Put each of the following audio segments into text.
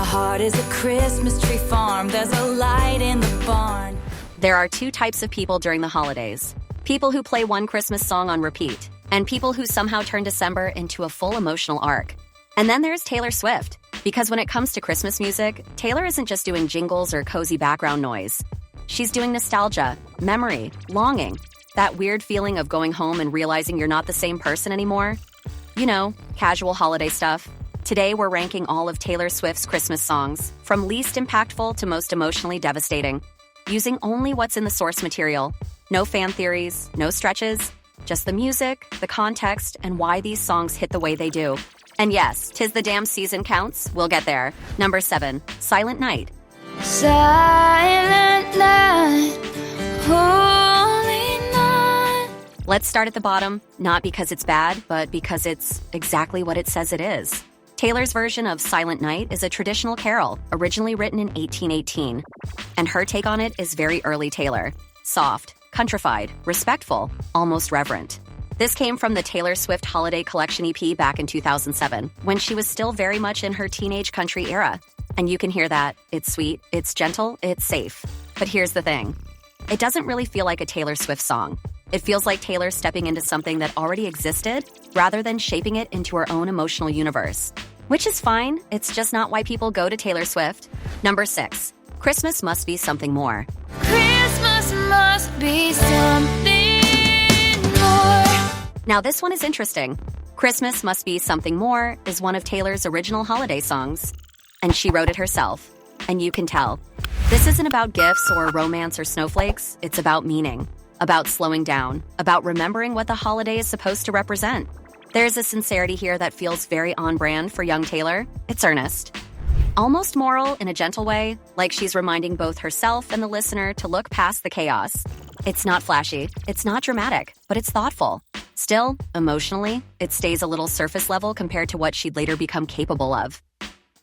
heart is a Christmas tree farm. There's a light in the barn. There are two types of people during the holidays. People who play one Christmas song on repeat, and people who somehow turn December into a full emotional arc. And then there's Taylor Swift, because when it comes to Christmas music, Taylor isn't just doing jingles or cozy background noise. She's doing nostalgia, memory, longing, that weird feeling of going home and realizing you're not the same person anymore. You know, casual holiday stuff. Today we're ranking all of Taylor Swift's Christmas songs, from least impactful to most emotionally devastating, using only what's in the source material. No fan theories, no stretches, just the music, the context, and why these songs hit the way they do. And yes, 'Tis the Damn Season counts. We'll get there. Number 7, Silent Night. Silent night, holy night. Let's start at the bottom, not because it's bad, but because it's exactly what it says it is. Taylor's version of Silent Night is a traditional carol, originally written in 1818. And her take on it is very early Taylor. Soft, countrified, respectful, almost reverent. This came from the Taylor Swift Holiday Collection EP back in 2007, when she was still very much in her teenage country era. And you can hear that. It's sweet, it's gentle, it's safe. But here's the thing. It doesn't really feel like a Taylor Swift song. It feels like Taylor stepping into something that already existed, rather than shaping it into her own emotional universe. Which is fine, it's just not why people go to Taylor Swift. Number 6, Christmas Must Be Something More. Christmas must be something more. Now this one is interesting. Christmas Must Be Something More is one of Taylor's original holiday songs. And she wrote it herself. And you can tell. This isn't about gifts or romance or snowflakes. It's about meaning, about slowing down, about remembering what the holiday is supposed to represent. There's a sincerity here that feels very on brand for young Taylor. It's earnest. Almost moral in a gentle way, like she's reminding both herself and the listener to look past the chaos. It's not flashy, it's not dramatic, but it's thoughtful. Still, emotionally, it stays a little surface level compared to what she'd later become capable of.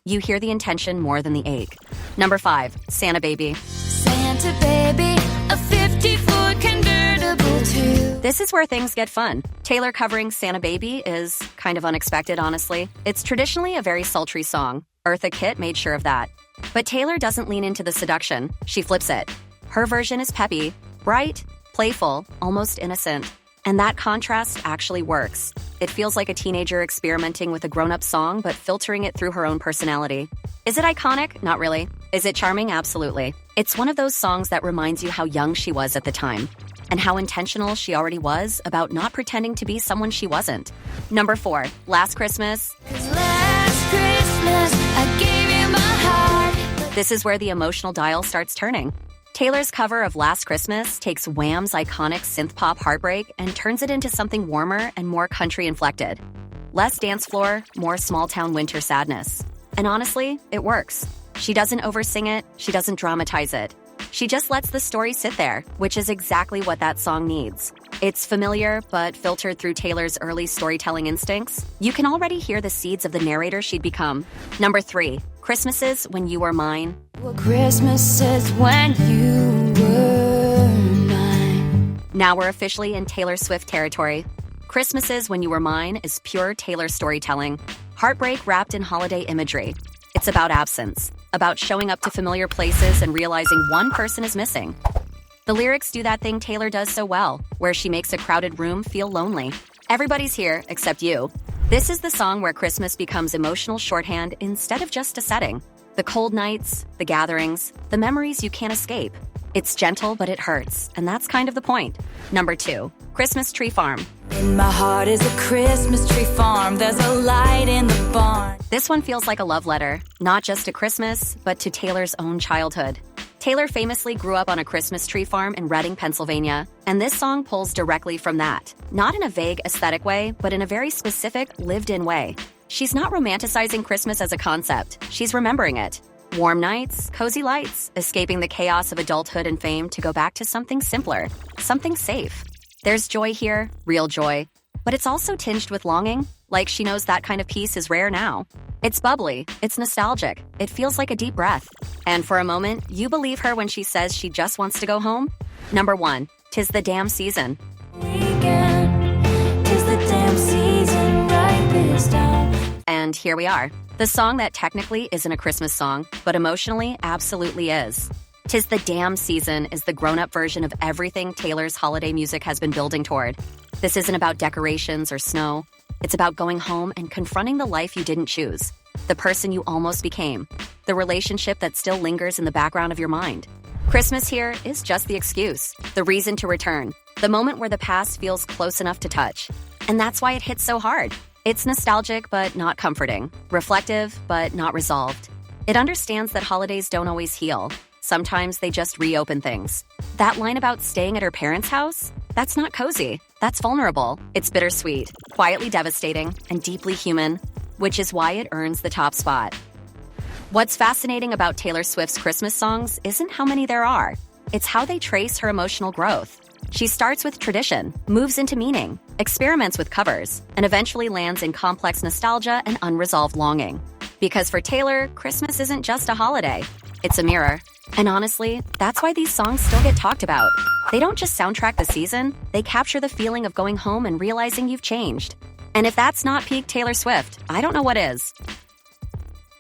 You hear the intention more than the ache. Number 5, Santa Baby. Santa baby, a 50-foot convertible too. This is where things get fun. Taylor covering Santa Baby is kind of unexpected, honestly. It's traditionally a very sultry song. Eartha Kitt made sure of that. But Taylor doesn't lean into the seduction. She flips it. Her version is peppy, bright, playful, almost innocent. And that contrast actually works. It feels like a teenager experimenting with a grown-up song, but filtering it through her own personality. Is it iconic? Not really. Is it charming? Absolutely. It's one of those songs that reminds you how young she was at the time, and how intentional she already was about not pretending to be someone she wasn't. Number 4, Last Christmas. 'Cause last Christmas, I gave you my heart. This is where the emotional dial starts turning. Taylor's cover of Last Christmas takes Wham's iconic synth-pop Heartbreak and turns it into something warmer and more country-inflected. Less dance floor, more small-town winter sadness. And honestly, it works. She doesn't oversing it, she doesn't dramatize it. She just lets the story sit there, which is exactly what that song needs. It's familiar, but filtered through Taylor's early storytelling instincts. You can already hear the seeds of the narrator she'd become. Number 3, Christmases When You Were Mine. Well, Christmas is when you were mine. Now we're officially in Taylor Swift territory. Christmases When You Were Mine is pure Taylor storytelling. Heartbreak wrapped in holiday imagery. It's about absence, about showing up to familiar places and realizing one person is missing. The lyrics do that thing Taylor does so well, where she makes a crowded room feel lonely. Everybody's here except you. This is the song where Christmas becomes emotional shorthand instead of just a setting. The cold nights, the gatherings, the memories you can't escape. It's gentle, but it hurts, and that's kind of the point. Number 2, Christmas Tree Farm. In my heart is a Christmas tree farm. There's a light in the barn. This one feels like a love letter, not just to Christmas, but to Taylor's own childhood. Taylor famously grew up on a Christmas tree farm in Reading, Pennsylvania, and this song pulls directly from that. Not in a vague aesthetic way, but in a very specific, lived-in way. She's not romanticizing Christmas as a concept. She's remembering it. Warm nights, cozy lights, escaping the chaos of adulthood and fame to go back to something simpler, something safe. There's joy here, real joy, but it's also tinged with longing, like she knows that kind of peace is rare now. It's bubbly, it's nostalgic, it feels like a deep breath. And for a moment, you believe her when she says she just wants to go home. Number 1, 'Tis the Damn Season. Weekend, 'tis the damn season, right this time. And here we are. The song that technically isn't a Christmas song, but emotionally absolutely is. "'Tis the Damn Season" is the grown-up version of everything Taylor's holiday music has been building toward. This isn't about decorations or snow. It's about going home and confronting the life you didn't choose, the person you almost became, the relationship that still lingers in the background of your mind. Christmas here is just the excuse, the reason to return, the moment where the past feels close enough to touch. And that's why it hits so hard. It's nostalgic but not comforting, reflective but not resolved. It understands that holidays don't always heal. Sometimes they just reopen things. That line about staying at her parents' house? That's not cozy. That's vulnerable. It's bittersweet, quietly devastating, and deeply human, which is why it earns the top spot. What's fascinating about Taylor Swift's Christmas songs isn't how many there are. It's how they trace her emotional growth. She starts with tradition, moves into meaning, experiments with covers, and eventually lands in complex nostalgia and unresolved longing. Because for Taylor, Christmas isn't just a holiday. It's a mirror. And honestly, that's why these songs still get talked about. They don't just soundtrack the season, they capture the feeling of going home and realizing you've changed. And if that's not peak Taylor Swift, I don't know what is.